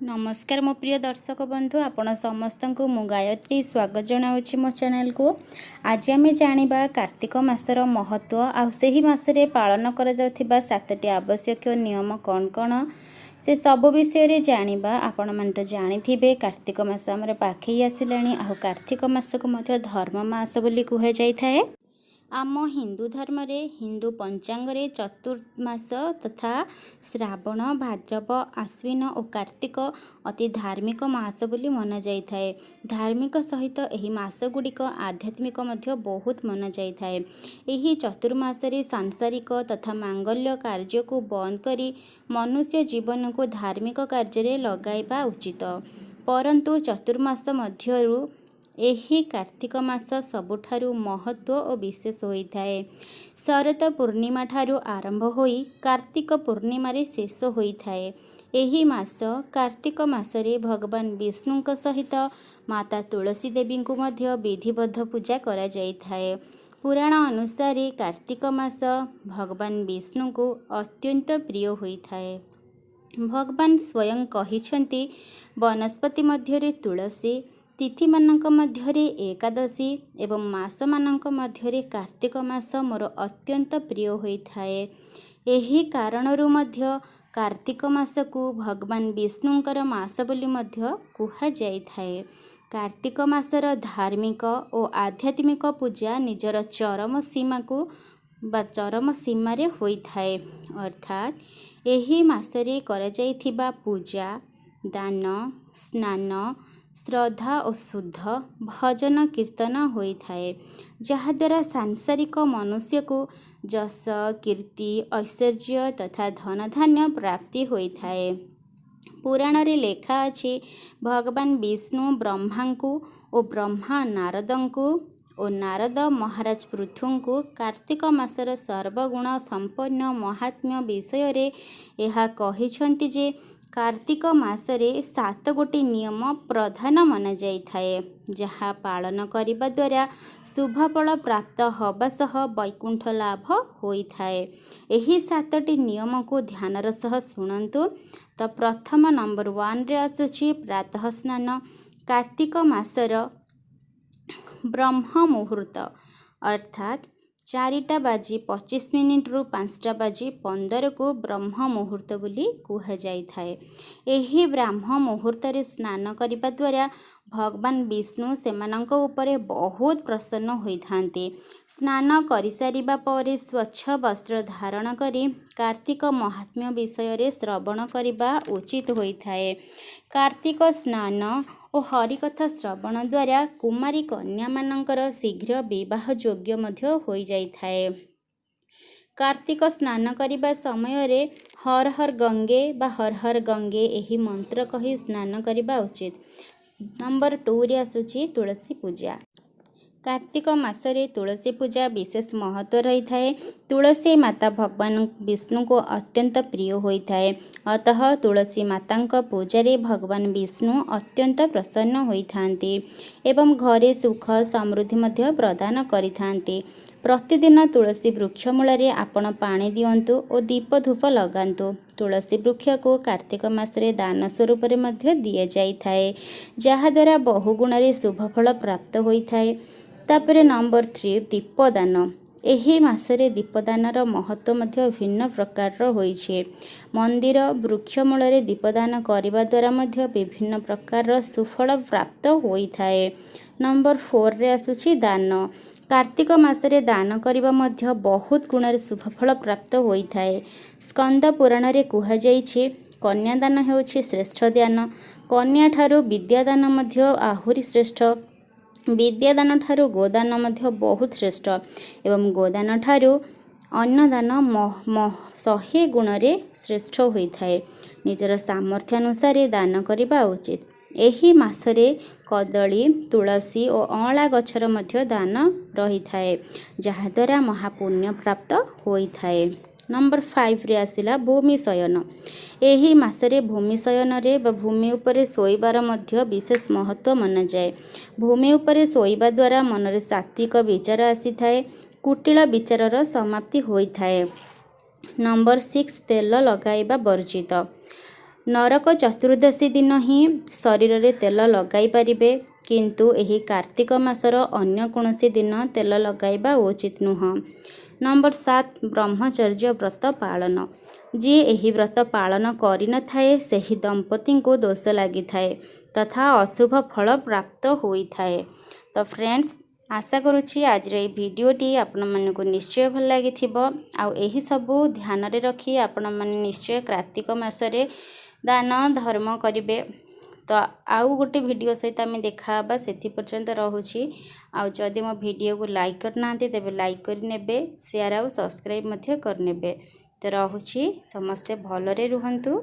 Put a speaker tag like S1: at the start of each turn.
S1: नमस्कार मो प्रिय दर्शक बंधु आपण समस्त को मु गायत्री स्वागत जनावछि मो चैनल को। आज आम जानिबा कार्तिक मासर महत्व आ सेही मासरे पालन करा जाउथिबा 7टी आवश्यक नियम कौन कौन से सब विषय रे जानिबा। आपण मन तो जानिथिबे कार्तिक मास हमर पाखै आसिलानी आ कार्तिक मास को मध्य धर्म मास बोली कुहा जाय थाए। आम हिंदू धर्म रे हिंदू पंचांग रे चतुर्मास तथा श्रावण भाद्रव आश्विन और कार्तिक अति धार्मिक मास बोली मना जाय थाए। धार्मिक सहित एही मास गुड़िक आध्यात्मिक मध्य बहुत मना जाय थाए। एही चतुर्मास रे सांसारिक तथा मांगल्य कार्य को बंद करी मनुष्य जीवन को धार्मिक कार्य रे लगाइबा उचित। परंतु चतुर्मास मध्यरु एही कार्तिक मास सबुठारु महत्व और विशेष होता है। शरत पूर्णिमा ठारु आरंभ होई कार्तिक पूर्णिमा रे शेष होता है। एही मास कार्तिक मासरे भगवान विष्णु सहित माता तुलसी देवी को मध्य विधिबद्ध पूजा करा जाइथाए। पुराण अनुसार कार्तिक मास भगवान विष्णु को अत्यंत प्रिय होता है। भगवान स्वयं कहिछंती वनस्पति मध्यरे तुलसी, तिथि मानक मध्यरे एकादशी एवं मास मानक मध्यरे कार्तिक मास मोर अत्यंत प्रिय होइथाए। एही कारणरू मध्य कार्तिक मास को भगवान विष्णुंकर मास बोली मध्य कुहा जाइथाए। कार्तिक मासर धार्मिक और आध्यात्मिक पूजा निजर चरम सीमा को चरम सीमा रे होइथाए। अर्थात एही मासरे करा जाइथिबा पूजा, दान, स्नान, श्रद्धा और शुद्ध भजन कीर्तन होता है, जहाद्वारा सांसारिक मनुष्य को यश, कीर्ति, ऐश्वर्य तथा धन धान्य प्राप्ति होता है। पुराण रे लेखा अछि भगवान विष्णु ब्रह्मा को और ब्रह्मा नारद को और नारद महाराज पृथु को कार्तिक मासर सर्वगुण संपन्न महात्म्य विषय रे एहा कहिछंती जे कार्तिक मासरे 7 गोटी नियम प्रधान मना जाइथाए, जहा पालन करिबा द्वारा शुभ फल प्राप्त हवा सह वैकुंठ लाभ होइथाए। एही 7टी नियम को ध्यानर सह शुणंतु। तो प्रथम नंबर 1 रे आसुछि प्रातः स्नान। कार्तिक मासर ब्रह्म मुहूर्त अर्थात 4:25 रु 5:15 को ब्रह्म मुहूर्त बोली कुहा जाइथाए। एही ब्रह्म मुहूर्त रे स्नान करिबा द्वारा भगवान विष्णु सेमानंक उपरे बहुत प्रसन्न होइथांते। स्नान करिसारिबा परे स्वच्छ वस्त्र धारण करी कार्तिक महात्म्य विषय रे श्रवण करिबा उचित होइथाए। कार्तिक स्नान और हरिकथा श्रवण द्वारा कुमारी कन्या मानकर शीघ्र विवाह योग्य मध्य होई जाइथाए। कार्तिक स्नान करिबा समय रे हर हर गंगे बा हर हर गंगे एही मंत्र कही स्नान करिबा उचित। नंबर 2 रे आसुछि तुलसी पूजा। कार्तिक मासरे तुलसी पूजा विशेष महत्व रही थाए। तुलसी माता भगवान विष्णु को अत्यंत प्रिय होता है। अतः तुलसी माता पूजारे भगवान विष्णु अत्यंत प्रसन्न होइथांती एवं घरे सुख समृद्धि मध्य प्रदान करिथांती। प्रतिदिन तुलसी वृक्ष मूल आपण पानी दियंतु और दीप धूप लगांतु। तुलसी वृक्ष को कार्तिक मासरे दान स्वरूप मध्य दिया जाइथाए, जहाद्वारा बहुगुण रे शुभ फल प्राप्त होइथाए। तापरे नंबर 3 दीपदान। एही मासरे दीपदानर महत्व मध्य भिन्न प्रकार होइछे। मंदिर वृक्ष मूल दीपदान करने द्वारा मध्य विभिन्न प्रकार सुफल प्राप्त होइथाए। नंबर 4 रे आसुछि दान। कार्तिक मासरे दान करिबा मध्य बहुत गुण शुभफल प्राप्त होइथाए। स्कंद पुराण रे कुहा जाइछे कन्यादान हेउछि श्रेष्ठ दान। कन्या ठारू विद्यादान मध्य आहुरी श्रेष्ठ। विद्यादान ठारू गोदान मध्य बहुत श्रेष्ठ एवं गोदान ठारू अन्नदान 100 गुण रे श्रेष्ठ होइथाए। निजर सामर्थ्य अनुसार दान करिबा उचित। एही मासरे कदली, तुलसी और अँला गछर मध्य दान रही थाए, जहाद्वारा महापुण्य प्राप्त होइथाए। नंबर 5 रे आसिला भूमि शयन। एही मासरे भूमि शयन रे भूमि उपरे सोइबार मध्य विशेष महत्व मना जाए। भूमि उपरे सोइबा द्वारा मनरे सात्विक विचार आसीथाए, कुटिल विचारर समाप्ति होइथाए। नंबर 6 तेल लगाइबा वर्जित। नरक चतुर्दशी दिन ही शरीर में तेल लगाई पारिबे, किंतु एही कार्तिक मासर अन्य कौनसी दिन तेल लगाइबा उचित नुह। नंबर 7 ब्रह्मचर्य व्रत पालन। जी एही व्रत पालन करि न थाए सेही दंपति को दोष लगी थाए तथा अशुभ फल प्राप्त होई थाए। तो फ्रेंड्स, आशा करुछि आज ये भिडियोटी आपण मानक निश्चय भल लगी आउ एही सबू ध्यान रे रखी आपण माने निश्चय कार्तिक मासरे दान धर्म करिवे। तो आउ गोटे वीडियो सहित आम देखा से पर्यंत रोची। आउ जदि मो वीडियो को लाइक करना तेबे लाइक करने, शेयर आउ सब्सक्राइब करने। तो रोची समस्ते भलरे रुहंतु।